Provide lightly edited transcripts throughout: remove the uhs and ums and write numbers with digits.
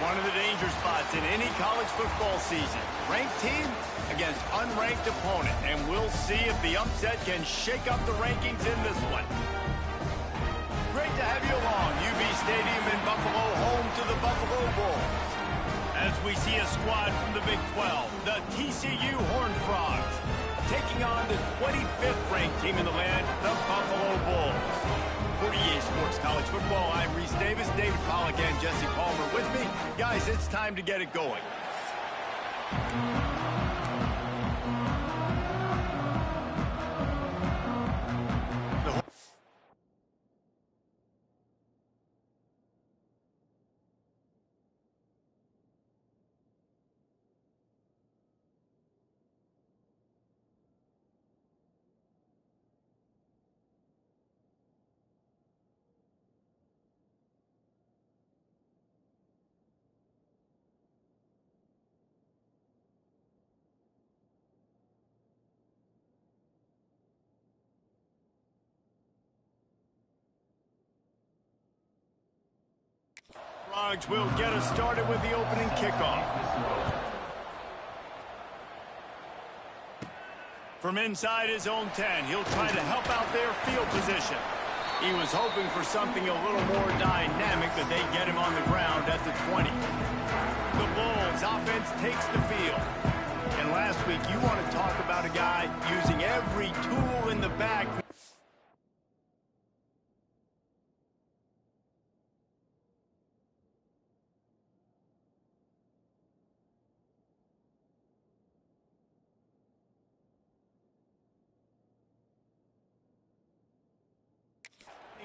One of the danger spots in any college football season. Ranked team against unranked opponent. And we'll see if the upset can shake up the rankings in this one. Great to have you along. UB Stadium in Buffalo, home to the Buffalo Bulls. As we see a squad from the Big 12, the TCU Horned Frogs, taking on the 25th ranked team in the land, the Buffalo Bulls. For EA Sports College Football, I'm Reese Davis, David Pollack, and Jesse Palmer with me. Guys, it's time to get it going. Frogs will get us started with the opening kickoff. From inside his own 10, he'll try to help out their field position. He was hoping for something a little more dynamic, that they get him on the ground at the 20. The Bulls offense takes the field. And last week, you want to talk about a guy using every tool in the bag.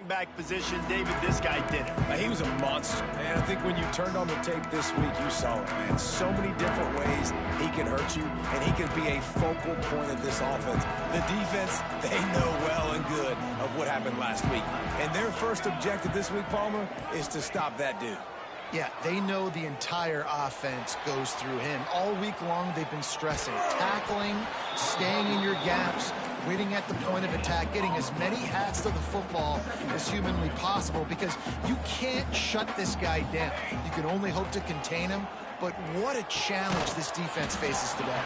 Back position, David, this guy did it. He was a monster, man. I think when you turned on the tape this week, you saw it, man. So many different ways he can hurt you, and he can be a focal point of this offense. The defense, they know well and good of what happened last week. And their first objective this week, Palmer, is to stop that dude. Yeah, they know the entire offense goes through him. All week long, they've been stressing, tackling, staying in your gaps, waiting at the point of attack, getting as many hats to the football as humanly possible, because you can't shut this guy down. You can only hope to contain him, but what a challenge this defense faces today.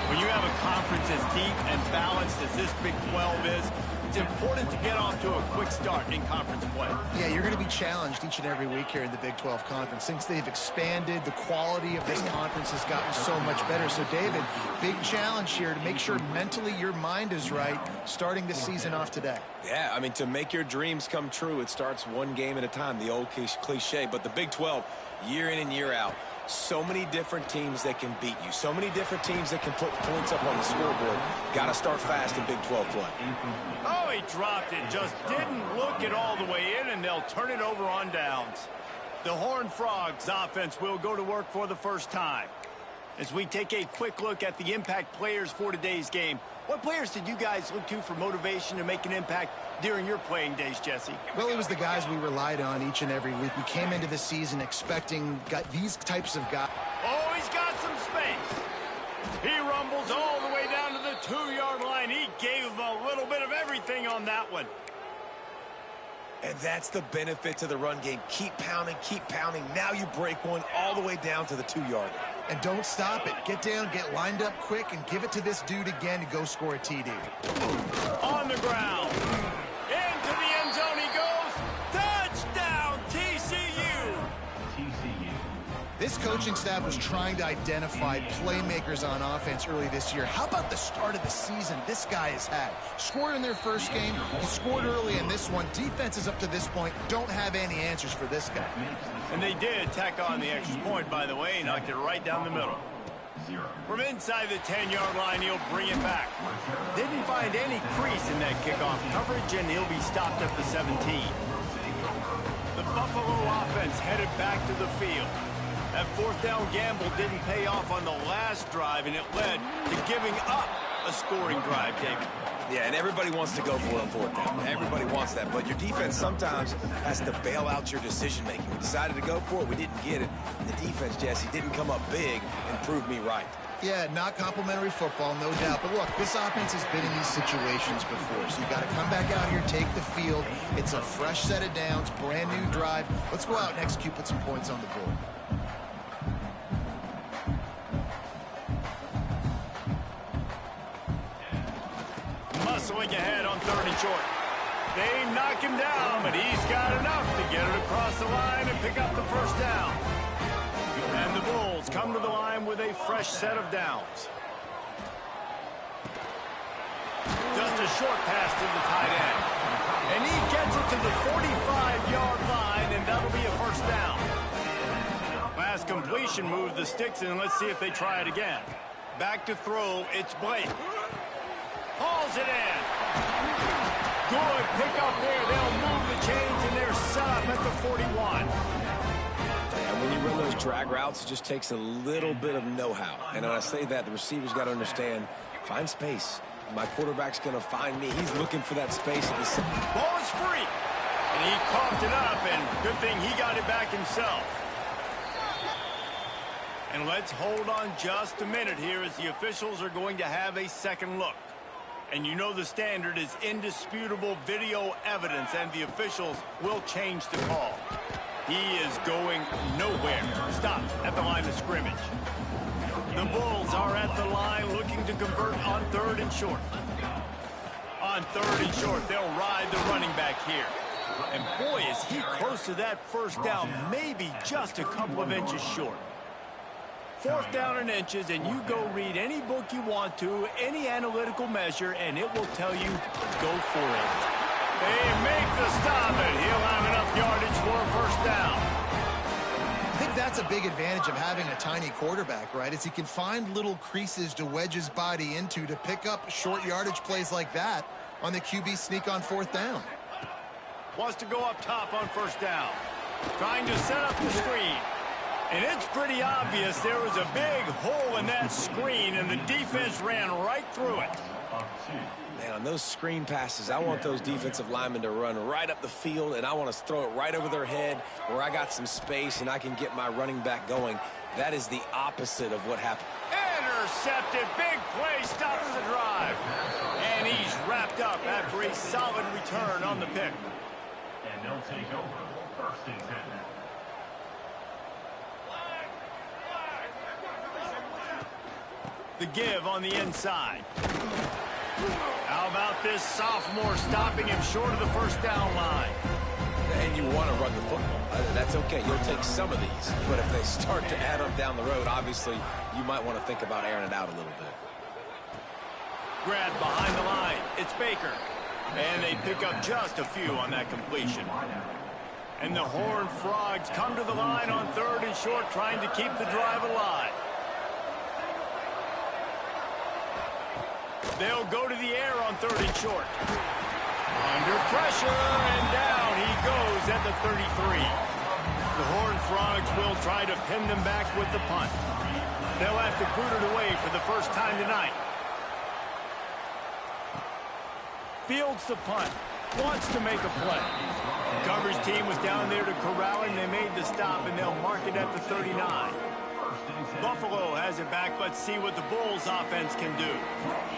When you have a conference as deep and balanced as this Big 12 is, it's important to get off to a quick start in conference play. Yeah, you're going to be challenged each and every week here in the Big 12 Conference. Since they've expanded, the quality of this conference has gotten so much better. So, David, big challenge here to make sure mentally your mind is right starting the season off today. Yeah, I mean, to make your dreams come true, it starts one game at a time, the old cliche. But the Big 12, year in and year out, so many different teams that can beat you. So many different teams that can put points up on the scoreboard. Got to start fast in Big 12 play. Oh, he dropped it. Just didn't look it all the way in, and they'll turn it over on downs. The Horned Frogs offense will go to work for the first time. As we take a quick look at the impact players for today's game, what players did you guys look to for motivation to make an impact during your playing days, Jesse? Well, it was the guys we relied on each and every week. We came into the season expecting these types of guys. Oh, he's got some space. He rumbles all the way down to the 2-yard line. He gave him a little bit of everything on that one. And that's the benefit to the run game. Keep pounding, keep pounding. Now you break one all the way down to the 2-yard line. And don't stop it. Get down, get lined up quick, and give it to this dude again to go score a TD. On the ground. Into the end zone he goes. Touchdown, TCU. This coaching staff was trying to identify playmakers on offense early this year. How about the start of the season this guy has had? Scored in their first game. He scored early in this one. Defenses up to this point don't have any answers for this guy. And they did tack on the extra point, by the way, knocked it right down the middle. From inside the 10-yard line, he'll bring it back. Didn't find any crease in that kickoff coverage, and he'll be stopped at the 17. The Buffalo offense headed back to the field. That fourth down gamble didn't pay off on the last drive, and it led to giving up a scoring drive, David. Yeah, and everybody wants to go for it on fourth down. Everybody wants that, but your defense sometimes has to bail out your decision-making. We decided to go for it. We didn't get it. And the defense, Jesse, didn't come up big and prove me right. Yeah, not complimentary football, no doubt. But look, this offense has been in these situations before. So you got to come back out here, take the field. It's a fresh set of downs, brand new drive. Let's go out and execute, put some points on the board. hustling ahead on 3rd and short. They knock him down, but he's got enough to get it across the line and pick up the first down. And the Bulls come to the line with a fresh set of downs. Just a short pass to the tight end. And he gets it to the 45-yard line, and that'll be a first down. Last completion moved the sticks, and let's see if they try it again. Back to throw, it's Blake. Hauls it in. Good pick up there. They'll move the chains, and they're set up at the 41. And when you run those drag routes, it just takes a little bit of know-how. And when I say that, the receiver's got to understand, find space. My quarterback's going to find me. He's looking for that space. At the ball is free. And he coughed it up, and good thing he got it back himself. And let's hold on just a minute here as the officials are going to have a second look. And you know the standard is indisputable video evidence, and the officials will change the call. He is going nowhere. Stop at the line of scrimmage. The Bulls are at the line looking to convert on 3rd and short. On 3rd and short, they'll ride the running back here. And boy, is he close to that first down, maybe just a couple of inches short. 4th down in inches, and you go read any book you want to, any analytical measure, and it will tell you, go for it. They make the stop, and he'll have enough yardage for a first down. I think that's a big advantage of having a tiny quarterback, right? Is he can find little creases to wedge his body into to pick up short yardage plays like that on the QB sneak on 4th down. Wants to go up top on 1st down. Trying to set up the screen. And it's pretty obvious there was a big hole in that screen, and the defense ran right through it. Man, on those screen passes, I want those defensive linemen to run right up the field, and I want to throw it right over their head where I got some space and I can get my running back going. That is the opposite of what happened. Intercepted. Big play stops the drive. And he's wrapped up after a solid return on the pick. And they'll take over 1st and 10. The give on the inside. How about this sophomore stopping him short of the first down line? And you want to run the football. That's okay. You'll take some of these. But if they start to add up down the road, obviously, you might want to think about airing it out a little bit. Grab behind the line. It's Baker. And they pick up just a few on that completion. And the Horned Frogs come to the line on 3rd and short, trying to keep the drive alive. They'll go to the air on 3rd and short. Under pressure, and down he goes at the 33. The Horned Frogs will try to pin them back with the punt. They'll have to boot it away for the first time tonight. Fields the punt. Wants to make a play. The coverage team was down there to corral him. They made the stop, and they'll mark it at the 39. Buffalo has it back. Let's see what the Bulls offense can do.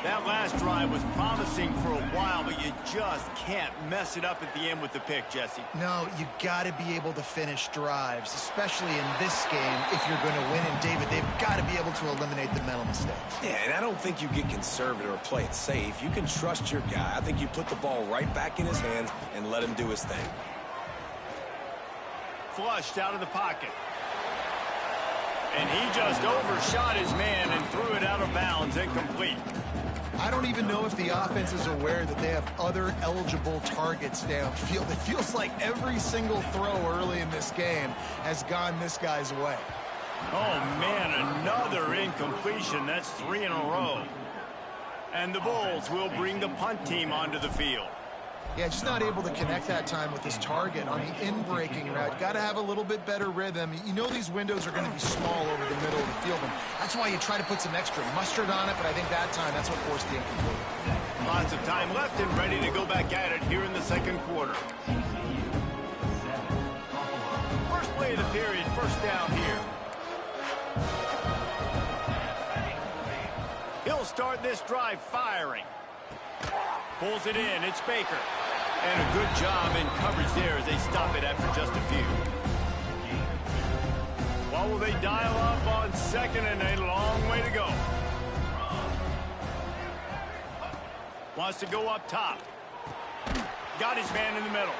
That last drive was promising for a while, but you just can't mess it up at the end with the pick, Jesse. No, you got to be able to finish drives, especially in this game if you're going to win. And David, they've got to be able to eliminate the mental mistakes. Yeah, and I don't think you get conservative or play it safe. You can trust your guy. I think you put the ball right back in his hands and let him do his thing. Flushed out of the pocket. And he just overshot his man and threw it out of bounds, incomplete. I don't even know if the offense is aware that they have other eligible targets downfield. It feels like every single throw early in this game has gone this guy's way. Oh, man, another incompletion. That's 3 in a row. And the Bulls will bring the punt team onto the field. Yeah, just not able to connect that time with his target on the in-breaking route. Got to have a little bit better rhythm. You know these windows are going to be small over the middle of the field, and that's why you try to put some extra mustard on it, but I think that time that's what forced the incomplete. Lots of time left and ready to go back at it here in the second quarter. First play of the period, first down here. He'll start this drive firing. Pulls it in. It's Baker. And a good job in coverage there as they stop it after just a few. What will they dial up on second, and a long way to go? Wants to go up top. Got his man in the middle.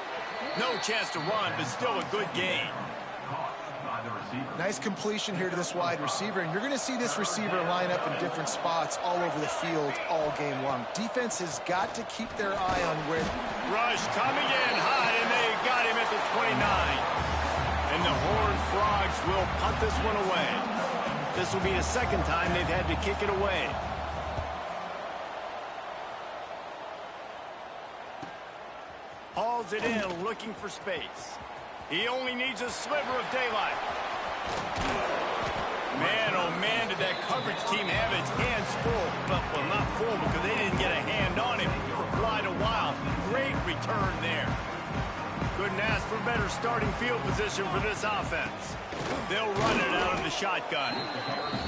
No chance to run, but still a good gain. Nice completion here to this wide receiver, and you're going to see this receiver line up in different spots all over the field all game long. Defense has got to keep their eye on where... Rush coming in high, and they got him at the 29. And the Horned Frogs will punt this one away. This will be the second time they've had to kick it away. Hauls it in, looking for space. He only needs a sliver of daylight. Man, oh man, did that coverage team have its hands full. Well, not full because they didn't get a hand on him for quite a while. Great return there. Couldn't ask for better starting field position for this offense. They'll run it out of the shotgun.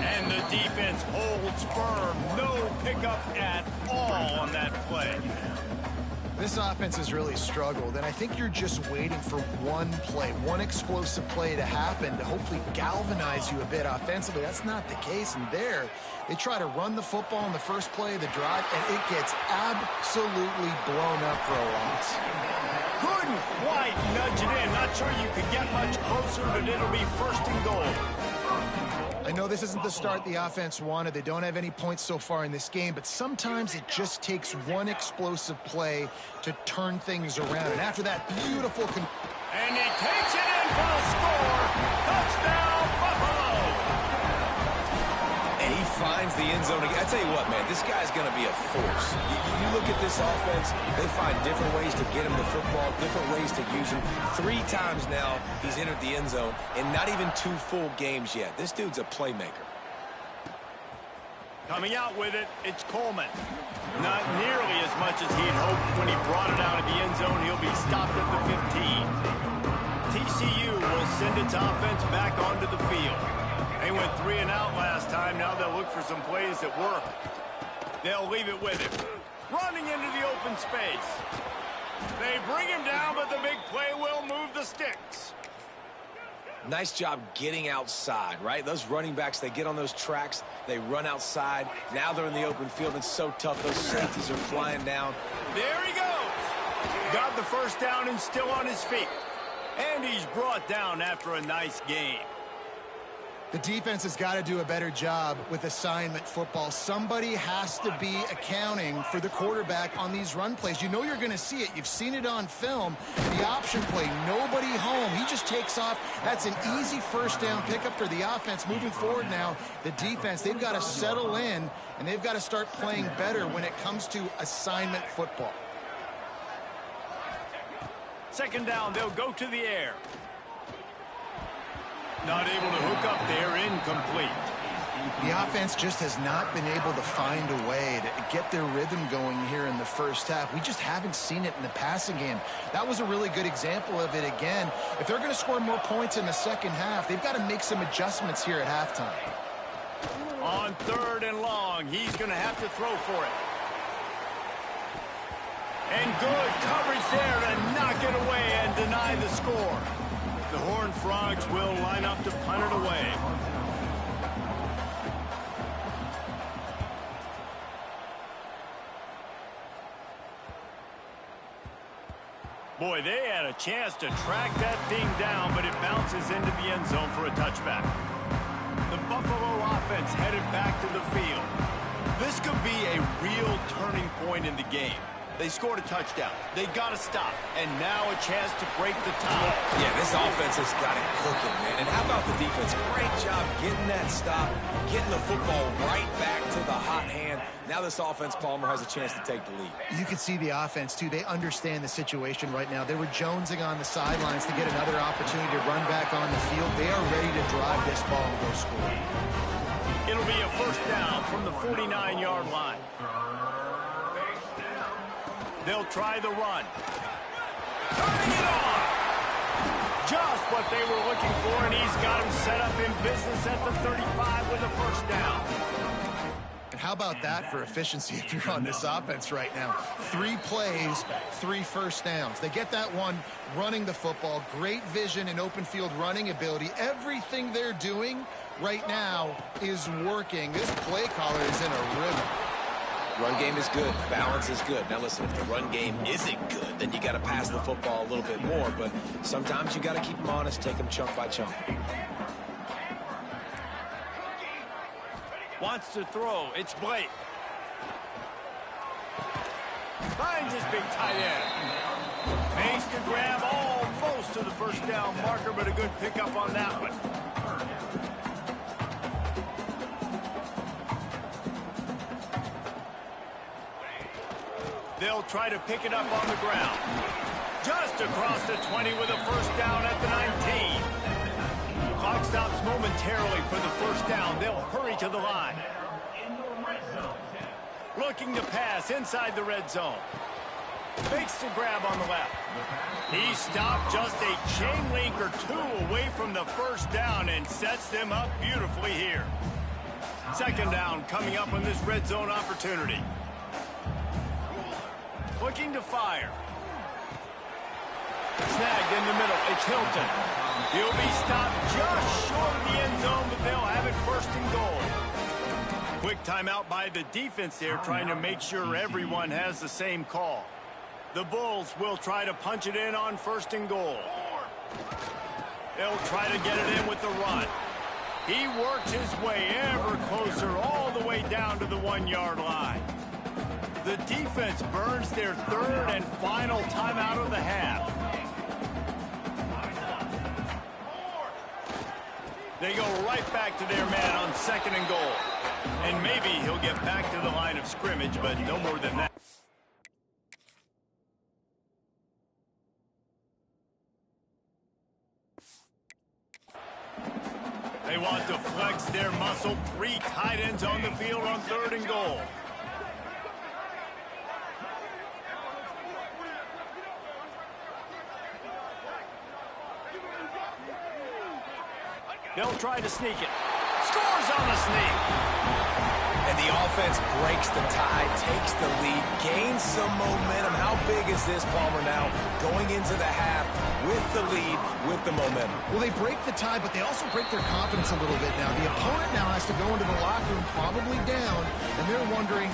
And the defense holds firm. No pickup at all on that play. This offense has really struggled, and I think you're just waiting for one play, one explosive play to happen to hopefully galvanize you a bit offensively. That's not the case, and there, they try to run the football in the first play of the drive, and it gets absolutely blown up for a loss. Couldn't quite nudge it in. Not sure you could get much closer, but it'll be first and goal. I know this isn't the start the offense wanted. They don't have any points so far in this game, but sometimes it just takes one explosive play to turn things around. And after that beautiful... And he takes it in for the score. Touchdown, Buffalo! And he finds the end zone again. I tell you what, man, this guy's going to be a force. You look at this offense, they find different ways to get him the football, different ways to use him. 3 times now he's entered the end zone, and not even 2 full games yet. This dude's a playmaker. Coming out with it, it's Coleman. Not nearly as much as he'd hoped when he brought it out of the end zone. He'll be stopped at the 15. TCU will send its offense back onto the field. They went 3 and out last time. Now they'll look for some plays that work. They'll leave it with him. Running into the open space. They bring him down, but the big play will move the sticks. Nice job getting outside, right? Those running backs, they get on those tracks, they run outside. Now they're in the open field. It's so tough. Those safeties are flying down. There he goes. Got the first down and still on his feet. And he's brought down after a nice game. The defense has got to do a better job with assignment football. Somebody has to be accounting for the quarterback on these run plays. You know you're going to see it. You've seen it on film. The option play, nobody home. He just takes off. That's an easy first down pickup for the offense. Moving forward now, the defense, they've got to settle in, and they've got to start playing better when it comes to assignment football. Second down, they'll go to the air. Not able to hook up there, incomplete. The offense just has not been able to find a way to get their rhythm going here in the first half. We just haven't seen it in the passing game. That was a really good example of it again. If they're going to score more points in the second half, they've got to make some adjustments here at halftime. On 3rd and long, he's going to have to throw for it. And good coverage there to knock it away and deny the score. The Horned Frogs will line up to punt it away. Boy, they had a chance to track that thing down, but it bounces into the end zone for a touchback. The Buffalo offense headed back to the field. This could be a real turning point in the game. They scored a touchdown. They got to stop. And now a chance to break the tie. Yeah, this offense has got it cooking, man. And how about the defense? Great job getting that stop, getting the football right back to the hot hand. Now this offense, Palmer, has a chance to take the lead. You can see the offense, too. They understand the situation right now. They were jonesing on the sidelines to get another opportunity to run back on the field. They are ready to drive this ball and go score. It'll be a first down from the 49-yard line. They'll try the run. Turning it on. Just what they were looking for, and he's got him set up in business at the 35 with a first down. And how about that for efficiency if you're on this offense right now? 3 plays, 3 first downs. They get that one running the football, great vision and open field running ability. Everything they're doing right now is working. This play caller is in a rhythm. Run game is good. Balance is good. Now listen, if the run game isn't good, then you got to pass the football a little bit more. But sometimes you got to keep them honest, take them chunk by chunk. Wants to throw. It's Blake. Finds his big tight end. Makes the grab almost to the first down marker, but a good pickup on that one. They'll try to pick it up on the ground. Just across the 20 with a first down at the 19. Clock stops momentarily for the first down. They'll hurry to the line. Looking to pass inside the red zone. Makes the grab on the left. He stopped just a chain link or two away from the first down and sets them up beautifully here. Second down coming up on this red zone opportunity. Looking to fire. Snagged in the middle. It's Hilton. He'll be stopped just short of the end zone, but they'll have it first and goal. Quick timeout by the defense there, trying to make sure everyone has the same call. The Bulls will try to punch it in on first and goal. They'll try to get it in with the run. He works his way ever closer all the way down to the 1-yard line. The defense burns their third and final timeout of the half. They go right back to their man on second and goal. And maybe he'll get back to the line of scrimmage, but no more than that. They want to flex their muscle. 3 tight ends on the field on third and goal. They'll try to sneak it. Scores on the sneak. And the offense breaks the tie, takes the lead, gains some momentum. How big is this, Palmer, now going into the half with the lead, with the momentum? Well, they break the tie, but they also break their confidence a little bit now. The opponent now has to go into the locker room probably down, and they're wondering,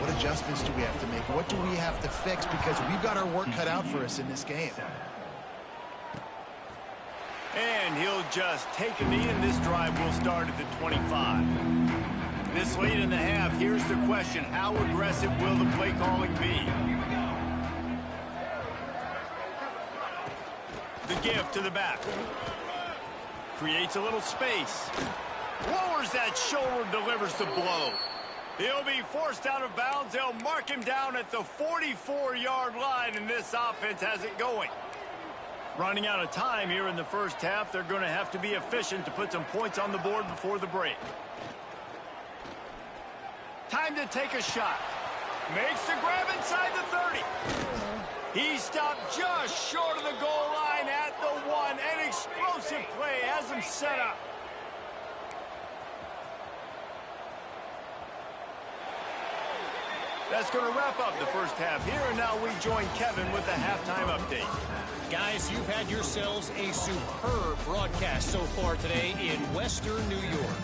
what adjustments do we have to make? What do we have to fix? Because we've got our work cut out for us in this game. And he'll just take a knee, and this drive will start at the 25. This late in the half, here's the question. How aggressive will the play calling be? The give to the back. Creates a little space. Lowers that shoulder, delivers the blow. He'll be forced out of bounds. They'll mark him down at the 44-yard line, and this offense has it going. Running out of time here in the first half. They're going to have to be efficient to put some points on the board before the break. Time to take a shot. Makes the grab inside the 30. He stopped just short of the goal line at the 1. An explosive play has him set up. That's going to wrap up the first half here, and now we join Kevin with the halftime update. Guys, you've had yourselves a superb broadcast so far today in Western New York.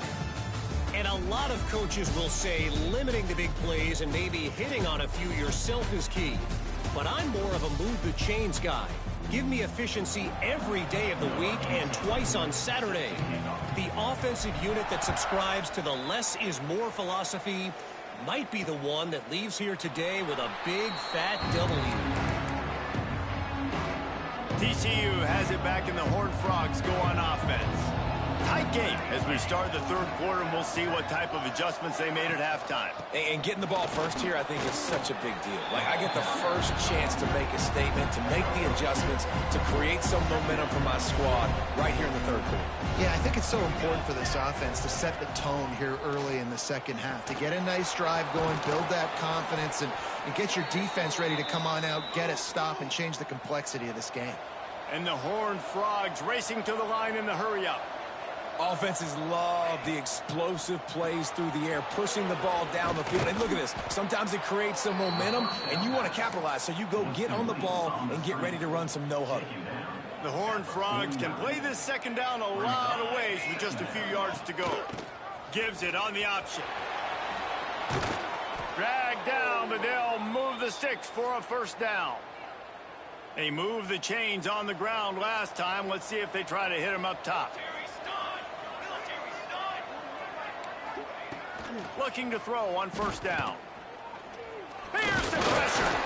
And a lot of coaches will say limiting the big plays and maybe hitting on a few yourself is key. But I'm more of a move the chains guy. Give me efficiency every day of the week and twice on Saturday. The offensive unit that subscribes to the less is more philosophy might be the one that leaves here today with a big fat W. TCU has it back, and the Horned Frogs go on offense. Tight game as we start the third quarter, and we'll see what type of adjustments they made at halftime. And getting the ball first here, I think, is such a big deal. Like, I get the first chance to make a statement, to make the adjustments, to create some momentum for my squad right here in the third quarter. Yeah, I think it's so important for this offense to set the tone here early in the second half, to get a nice drive going, build that confidence, and get your defense ready to come on out, get a stop, and change the complexity of this game. And the Horned Frogs racing to the line in the hurry-up. Offenses love the explosive plays through the air, pushing the ball down the field. And look at this. Sometimes it creates some momentum, and you want to capitalize. So you go get on the ball and get ready to run some no-huddle. The Horned Frogs can play this second down a lot of ways with just a few yards to go. Gives it on the option. Dragged down, but they'll move the sticks for a first down. They moved the chains on the ground last time. Let's see if they try to hit him up top. Looking to throw on first down. Here's the pressure.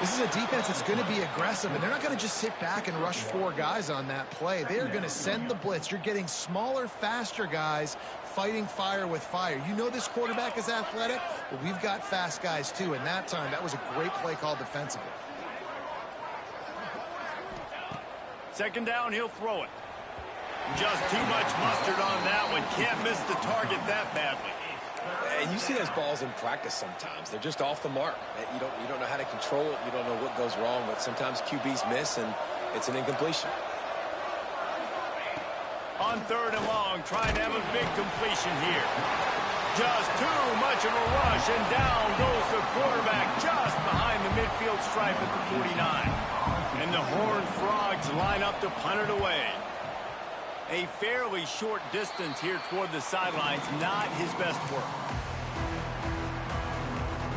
This is a defense that's going to be aggressive, and they're not going to just sit back and rush 4 guys on that play. They are going to send the blitz. You're getting smaller, faster guys fighting fire with fire. You know this quarterback is athletic. Well, we've got fast guys, too, and that time, that was a great play call defensively. Second down, he'll throw it. Just too much mustard on that one. Can't miss the target that badly. And you see those balls in practice sometimes. They're just off the mark. You don't know how to control it. You don't know what goes wrong, but sometimes QBs miss, and it's an incompletion. On third and long, trying to have a big completion here. Just too much of a rush, and down goes the quarterback just behind the midfield stripe at the 49. And the Horned Frogs line up to punt it away. A fairly short distance here toward the sidelines, not his best work.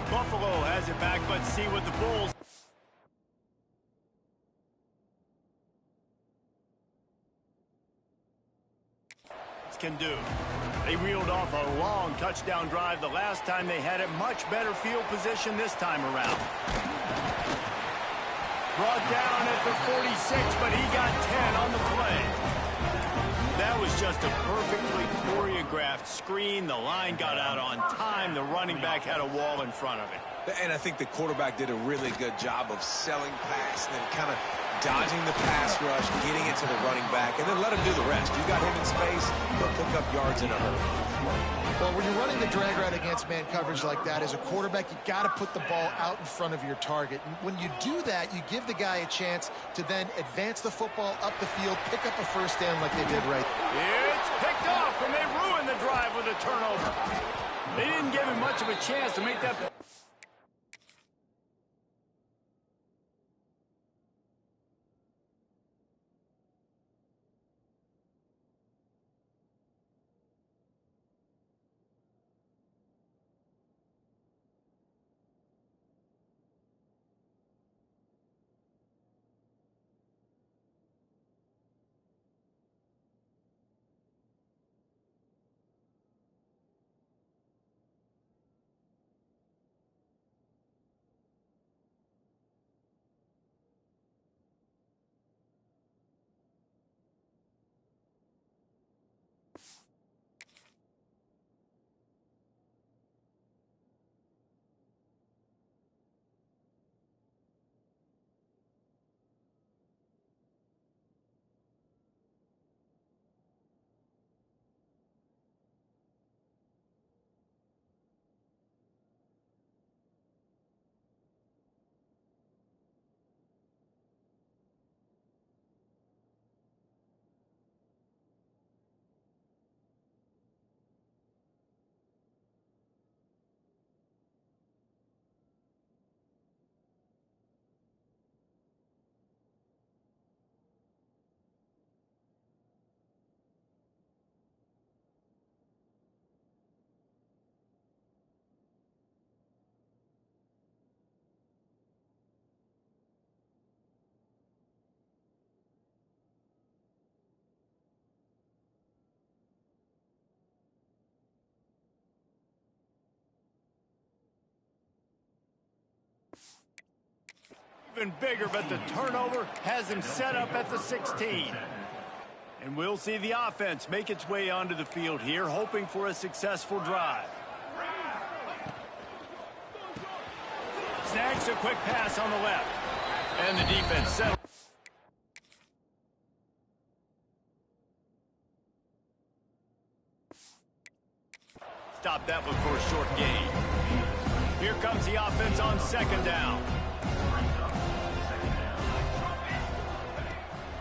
Buffalo has it back. Let's see what the Bulls can do. They reeled off a long touchdown drive the last time they had it. Much better field position this time around. Brought down at the 46, but he got 10 on the play. That was just a perfectly choreographed screen. The line got out on time. The running back had a wall in front of it. And I think the quarterback did a really good job of selling past and then kind of dodging the pass rush, getting it to the running back, and then let him do the rest. You got him in space, he'll pick up yards in a hurry. Well, when you're running the drag route against man coverage like that, as a quarterback, you got to put the ball out in front of your target. And when you do that, you give the guy a chance to then advance the football up the field, pick up a first down like they did right. It's picked off, and they ruined the drive with a turnover. They didn't give him much of a chance to make that. Even bigger, but the turnover has him set up at the 16. And we'll see the offense make its way onto the field here, hoping for a successful drive. Snags a quick pass on the left. And the defense settles. Stop that one for a short gain. Here comes the offense on second down.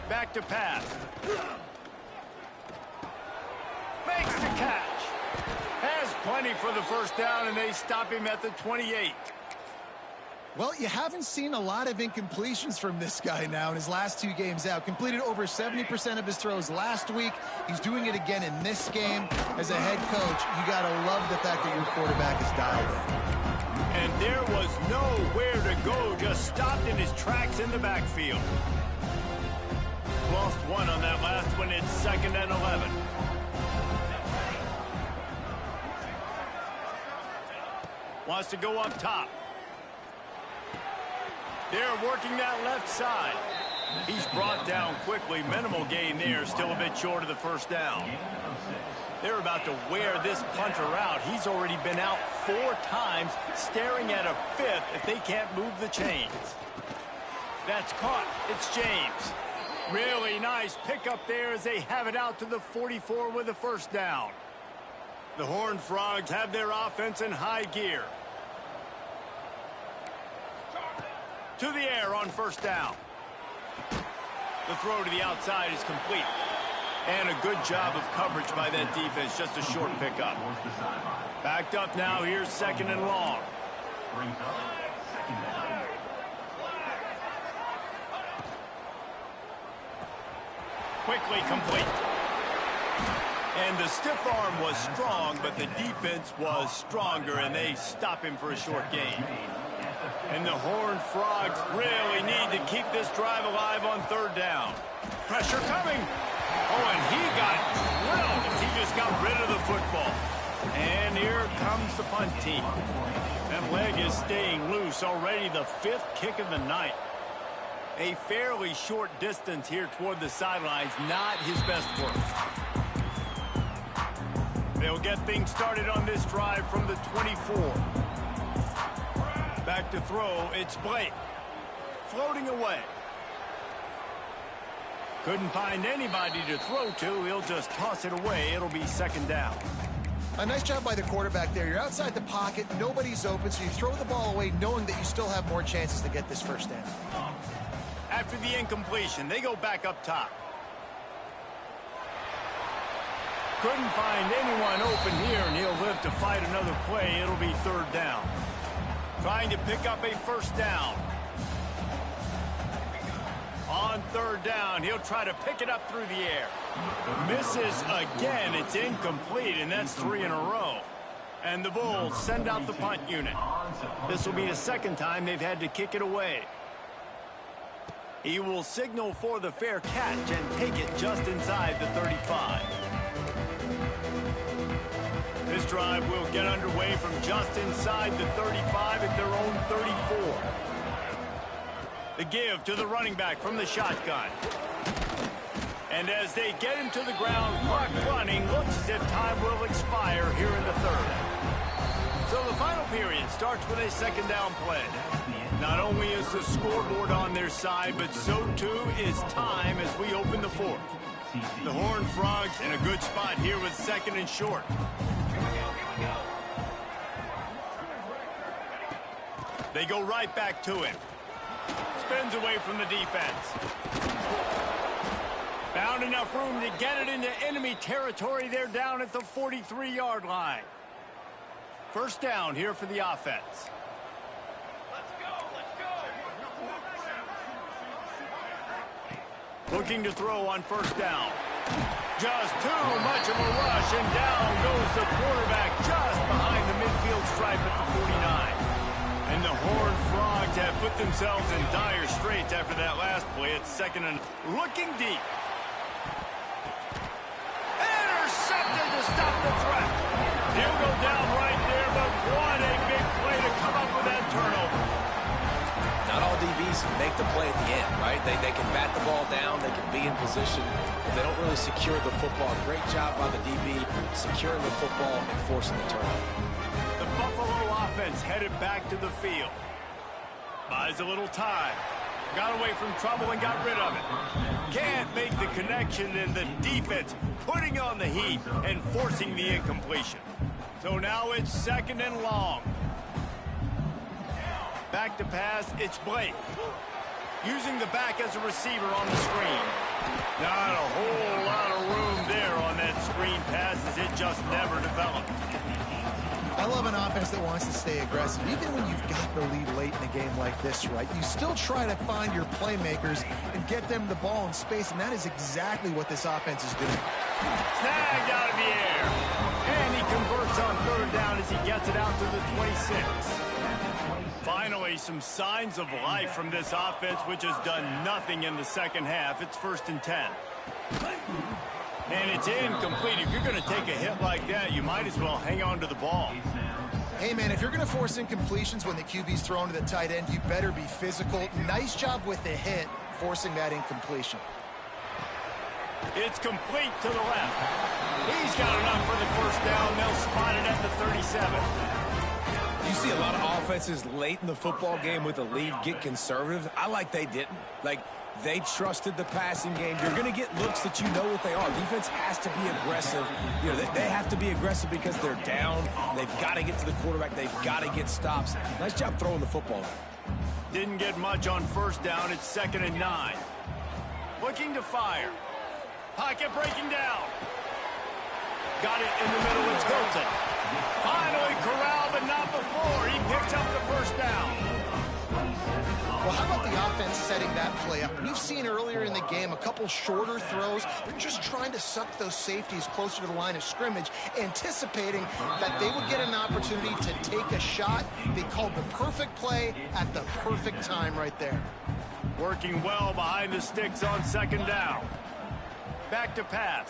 Back to pass. Makes the catch. Has plenty for the first down, and they stop him at the 28. Well, you haven't seen a lot of incompletions from this guy now in his last 2 games out. Completed over 70% of his throws last week. He's doing it again in this game. As a head coach, you got to love the fact that your quarterback is dialed in. And there was nowhere to go, just stopped in his tracks in the backfield. Lost one on that last one. It's 2nd and 11. Wants to go up top. They're working that left side. He's brought down quickly. Minimal gain there. Still a bit short of the first down. They're about to wear this punter out. He's already been out 4 times, staring at a 5th if they can't move the chains. That's caught. It's James. Really nice pickup there as they have it out to the 44 with a first down. The Horned Frogs have their offense in high gear. To the air on first down. The throw to the outside is complete. And a good job of coverage by that defense. Just a short pickup. Backed up now. Here's 2nd and long. Quickly complete. And the stiff arm was strong, but the defense was stronger, and they stop him for a short gain. And the Horned Frogs really need to keep this drive alive on 3rd down. Pressure coming. Oh, and he got drilled as he just got rid of the football. And here comes the punt team. That leg is staying loose. Already the 5th kick of the night. A fairly short distance here toward the sidelines. Not his best work. They'll get things started on this drive from the 24. Back to throw. It's Blake. Floating away. Couldn't find anybody to throw to. He'll just toss it away. It'll be 2nd down. A nice job by the quarterback there. You're outside the pocket. Nobody's open, so you throw the ball away knowing that you still have more chances to get this first down. After the incompletion, they go back up top. Couldn't find anyone open here, and he'll live to fight another play. It'll be 3rd down. Trying to pick up a first down. On 3rd down, he'll try to pick it up through the air. Misses again. It's incomplete, and that's 3 in a row. And the Bulls send out the punt unit. This will be the 2nd time they've had to kick it away. He will signal for the fair catch and take it just inside the 35. This drive will get underway from just inside the 35 at their own 34. The give to the running back from the shotgun. And as they get him to the ground, clock running, looks as if time will expire here in the 3rd. So the final period starts with a 2nd down play. Not only is the scoreboard on their side, but so too is time as we open the 4th. The Horned Frogs in a good spot here with 2nd and short. They go right back to him. Spins away from the defense. Found enough room to get it into enemy territory. They're down at the 43-yard line. First down here for the offense. Looking to throw on first down. Just too much of a rush, and down goes the quarterback just behind the midfield stripe at the 49. And the Horned Frogs have put themselves in dire straits after that last play. It's 2nd and looking deep. Intercepted to stop the threat. He'll go down right there, but what a big play to come up with that turnover. Not all DBs can make the play at the end, right? They can bat the ball down, they can be in position, but they don't really secure the football. Great job by the DB securing the football and forcing the turnover. The Buffalo offense headed back to the field. Buys a little time. Got away from trouble and got rid of it. Can't make the connection, and the defense putting on the heat and forcing the incompletion. So now it's 2nd and long. Back to pass, it's Blake. Using the back as a receiver on the screen. Not a whole lot of room there on that screen pass as it just never developed. I love an offense that wants to stay aggressive. Even when you've got the lead late in a game like this, right, you still try to find your playmakers and get them the ball in space, and that is exactly what this offense is doing. Snagged out of the air. And he converts on 3rd down as he gets it out to the 26. Finally, some signs of life from this offense, which has done nothing in the second half. It's 1st and 10. And it's incomplete. If you're going to take a hit like that, you might as well hang on to the ball. Hey, man, if you're going to force incompletions when the QB's thrown to the tight end, you better be physical. Nice job with the hit, forcing that incompletion. It's complete to the left. He's got enough for the first down. They'll spot it at the 37. You see a lot of offenses late in the football game with a lead get conservative. I like they didn't. Like, they trusted the passing game. You're going to get looks that you know what they are. Defense has to be aggressive. You know, they have to be aggressive because they're down. They've got to get to the quarterback. They've got to get stops. Nice job throwing the football. Didn't get much on first down. It's 2nd and 9. Looking to fire. Pocket breaking down. Got it in the middle. It's Hilton. Finally corralled, but not before. He picks up the first down. Well, how about the offense setting that play up? We've seen earlier in the game a couple shorter throws. They're just trying to suck those safeties closer to the line of scrimmage, anticipating that they would get an opportunity to take a shot. They called the perfect play at the perfect time right there. Working well behind the sticks on 2nd down. Back to pass.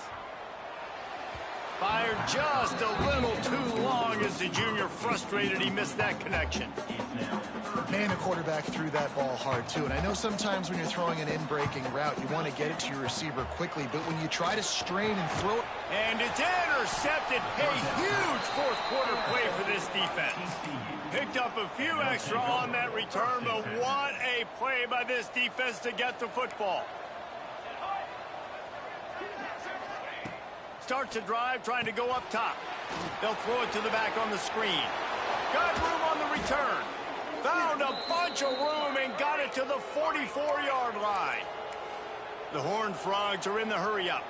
Fired just a little too long as the junior frustrated. He missed that connection. Man, the quarterback threw that ball hard, too. And I know sometimes when you're throwing an in-breaking route, you want to get it to your receiver quickly. But when you try to strain and throw it... And it's intercepted. A huge fourth-quarter play for this defense. Picked up a few extra on that return, but what a play by this defense to get the football. Starts a drive, trying to go up top. They'll throw it to the back on the screen. Got room on the return. Found a bunch of room and got it to the 44-yard line. The Horned Frogs are in the hurry-up.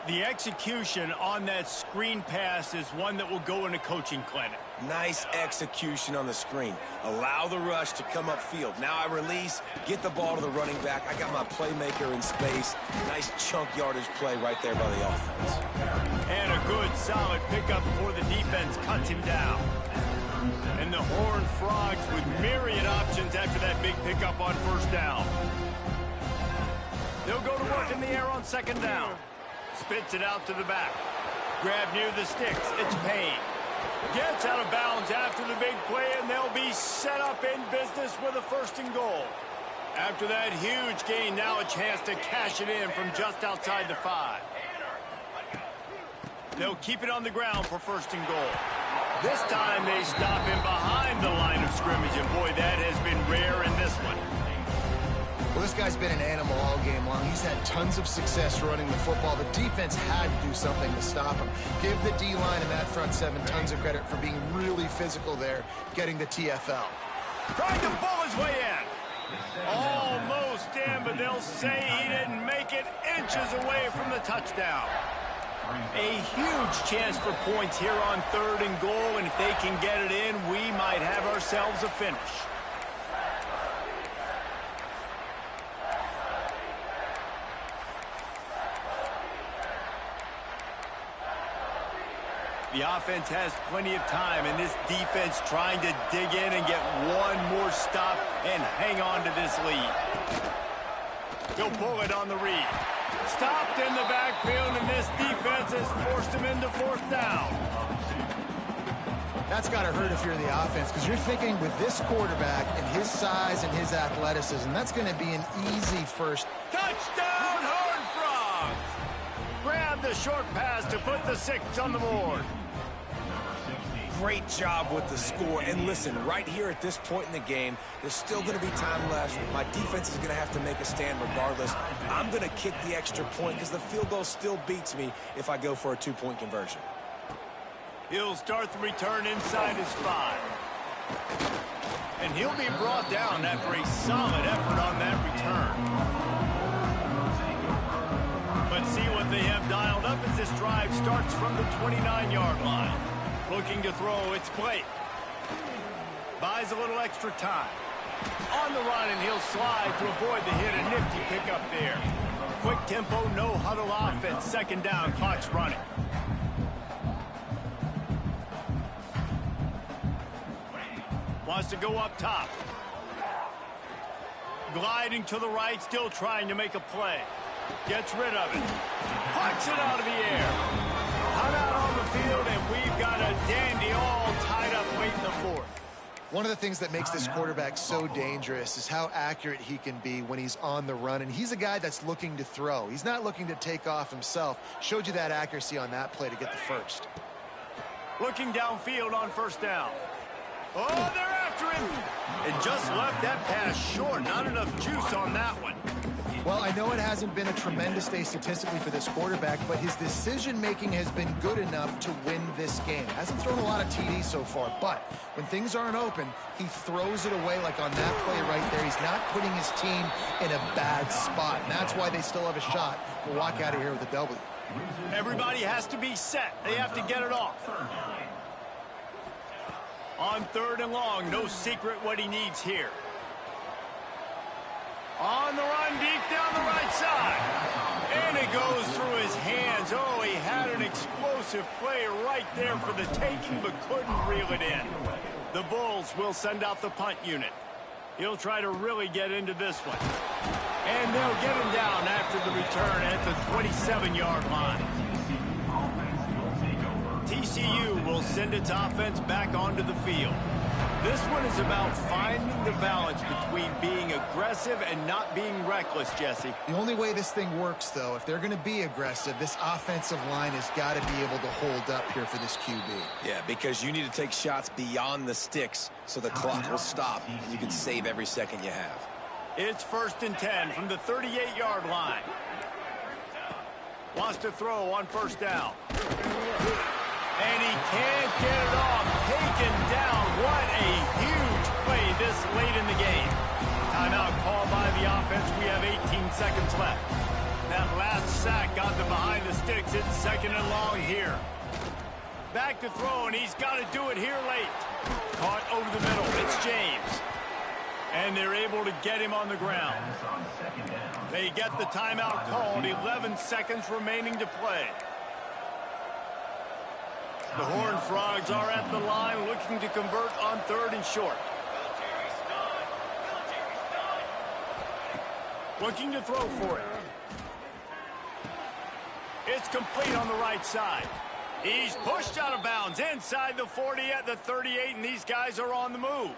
The execution on that screen pass is one that will go in a coaching clinic. Nice execution on the screen. Allow the rush to come upfield. Now I release, get the ball to the running back. I got my playmaker in space. Nice chunk yardage play right there by the offense. And a good, solid pickup before the defense cuts him down. And the Horned Frogs with myriad options after that big pickup on first down. They'll go to work in the air on 2nd down. Spits it out to the back. Grab near the sticks. It's Payne. Gets out of bounds after the big play, and they'll be set up in business with a 1st and goal. After that huge gain, now a chance to cash it in from just outside the 5. They'll keep it on the ground for 1st and goal. This time they stop him behind the line of scrimmage, and boy, that has been rare in this one. Well, this guy's been an animal all game long. He's had tons of success running the football. The defense had to do something to stop him. Give the D-line and that front 7 tons of credit for being really physical there, getting the TFL. Trying to pull his way in. Almost in, but they'll say he didn't make it, inches away from the touchdown. A huge chance for points here on 3rd and goal, and if they can get it in, we might have ourselves a finish. The offense has plenty of time, and this defense trying to dig in and get one more stop and hang on to this lead. He'll pull it on the read. Stopped in the backfield, and this defense has forced him into 4th down. That's got to hurt if you're the offense, because you're thinking with this quarterback and his size and his athleticism, that's going to be an easy first. Touchdown, Horned Frogs! Grab the short pass to put the 6 on the board. Great job with the score. And listen, right here at this point in the game, there's still going to be time left. My defense is going to have to make a stand regardless. I'm going to kick the extra point because the field goal still beats me if I go for a 2-point conversion. He'll start the return inside his 5. And he'll be brought down after a solid effort on that return. But see what they have dialed up as this drive starts from the 29-yard line. Looking to throw, it's Blake. Buys a little extra time. On the run, and he'll slide to avoid the hit. A nifty pickup there. Quick tempo, no huddle offense. 2nd down, clock's running. Wants to go up top. Gliding to the right, still trying to make a play. Gets rid of it. Puts it out of the air. Hot out on the field, and we've got a dandy all tied up late in the fourth. One of the things that makes this quarterback so dangerous is how accurate he can be when he's on the run. And he's a guy that's looking to throw. He's not looking to take off himself. Showed you that accuracy on that play to get the first. Looking downfield on first down. Oh, they're after him. And just left that pass short. Not enough juice on that one. Well, I know it hasn't been a tremendous day statistically for this quarterback, but his decision-making has been good enough to win this game. Hasn't thrown a lot of TDs so far, but when things aren't open, he throws it away like on that play right there. He's not putting his team in a bad spot, and that's why they still have a shot to walk out of here with a W. Everybody has to be set. They have to get it off. On third and long, no secret what he needs here. On the run, deep down the right side. And it goes through his hands. Oh, he had an explosive play right there for the taking, but couldn't reel it in. The Bulls will send out the punt unit. He'll try to really get into this one. And they'll get him down after the return at the 27-yard line. TCU will send its offense back onto the field. This one is about finding the balance between being aggressive and not being reckless, Jesse. The only way this thing works, though, if they're going to be aggressive, this offensive line has got to be able to hold up here for this QB. Yeah, because you need to take shots beyond the sticks so the clock will stop and you can save every second you have. It's 1st and 10 from the 38-yard line. Wants to throw on first down. And he can't get it off. Taken down. What a huge play this late in the game. Timeout called by the offense. We have 18 seconds left. That last sack got them behind the sticks. It's 2nd and long here. Back to throw, and he's got to do it here late. Caught over the middle. It's James. And they're able to get him on the ground. They get the timeout called. 11 seconds remaining to play. The Horned Frogs are at the line looking to convert on 3rd and short. Looking to throw for it. It's complete on the right side. He's pushed out of bounds inside the 40 at the 38, and these guys are on the move.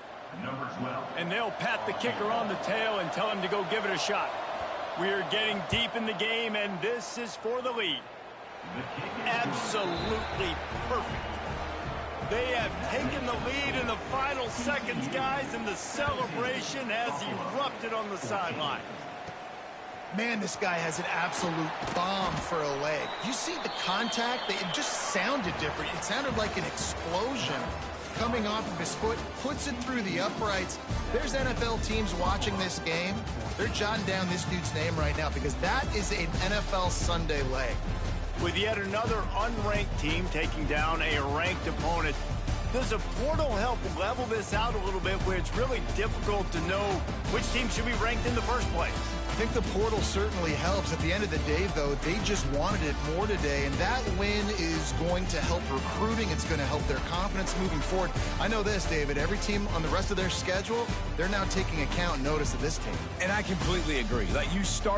And they'll pat the kicker on the tail and tell him to go give it a shot. We're getting deep in the game, and this is for the lead. Absolutely perfect. They have taken the lead in the final seconds, guys, and the celebration has erupted on the sideline. Man, this guy has an absolute bomb for a leg. You see the contact? It just sounded different. It sounded like an explosion coming off of his foot, puts it through the uprights. There's NFL teams watching this game. They're jotting down this dude's name right now because that is an NFL Sunday leg. With yet another unranked team taking down a ranked opponent, does a portal help level this out a little bit where it's really difficult to know which team should be ranked in the first place? I think the portal certainly helps. At the end of the day, though, they just wanted it more today, and that win is going to help recruiting. It's going to help their confidence moving forward. I know this, David. Every team on the rest of their schedule, they're now taking account and notice of this team. And I completely agree. Like, you start